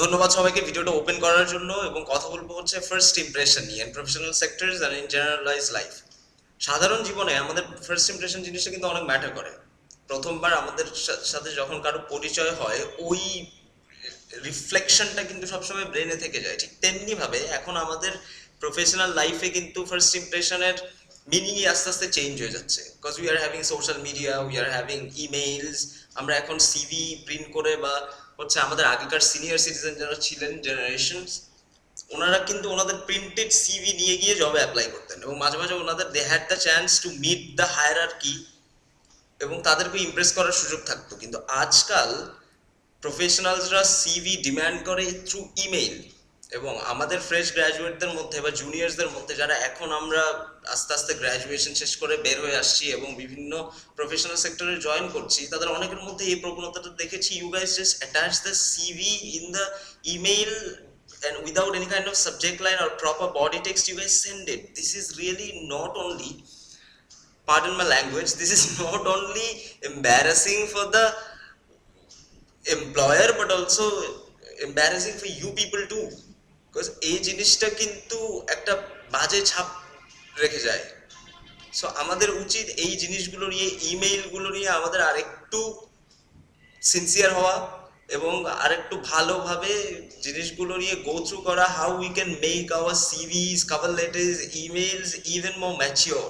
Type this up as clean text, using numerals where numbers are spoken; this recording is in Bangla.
ধন্যবাদ সবাইকে ভিডিওটা ওপেন করার জন্য এবং কথা বলবো হচ্ছে ফার্স্ট ইমপ্রেশন নিয়ে and professional sectors and in generalize life. সাধারণ জীবনে আমাদের ফার্স্ট ইমপ্রেশন জিনিসটা কিন্তু অনেক ম্যাটার করে। প্রথমবার আমাদের সাথে যখন কারো পরিচয় হয় ওই রিফ্লেকশনটা কিন্তু সবসময় ব্রেনে থেকে যায়। ঠিক তেমনি ভাবে এখন আমাদের প্রফেশনাল লাইফে কিন্তু ফার্স্ট ইমপ্রেশনের মিনিংই আস্তে আস্তে চেঞ্জ হয়ে যাচ্ছে, because we are having social media, we are having emails. আমরা এখন সিভি প্রিন্ট করে বা হচ্ছে আমাদের আগেকার সিনিয়র সিটিজেন যারা ছিলেন জেনারেশনস, ওনারা কিন্তু ওনাদের প্রিন্টেড সিভি নিয়ে গিয়ে জবে অ্যাপ্লাই করতেন এবং মাঝে মাঝে ওনাদের they had the chance to meet the hierarchy এবং তাদেরকে ইমপ্রেস করার সুযোগ থাকতো। কিন্তু আজকাল প্রফেশনালসরা সিভি ডিমান্ড করে থ্রু ইমেইল। এবং আমাদের ফ্রেশ গ্র্যাজুয়েটদের মধ্যে বা জুনিয়র্সদের মধ্যে যারা এখন আমরা আস্তে আস্তে গ্র্যাজুয়েশন শেষ করে বের হয়ে আসছি এবং বিভিন্ন প্রফেশনাল সেক্টরে জয়েন করছি, তাদের অনেকের মধ্যে এই প্রবণতাটা দেখেছি, you guys just attach the CV in the email and without any kind of subject line or proper body text you guys send it. This is really not only, pardon my language, this is not only embarrassing for the employer but also embarrassing for you people too, because এই জিনিসটা কিন্তু একটা বাজে ছাপ রেখে যায়। সো আমাদের উচিত এই জিনিসগুলো নিয়ে, ইমেইলগুলো নিয়ে আমাদের আরেকটু সিনসিয়ার হওয়া এবং আরেকটু ভালোভাবে জিনিসগুলো নিয়ে গো থ্রু করা, how we can make our CVs, cover letters, emails even more mature.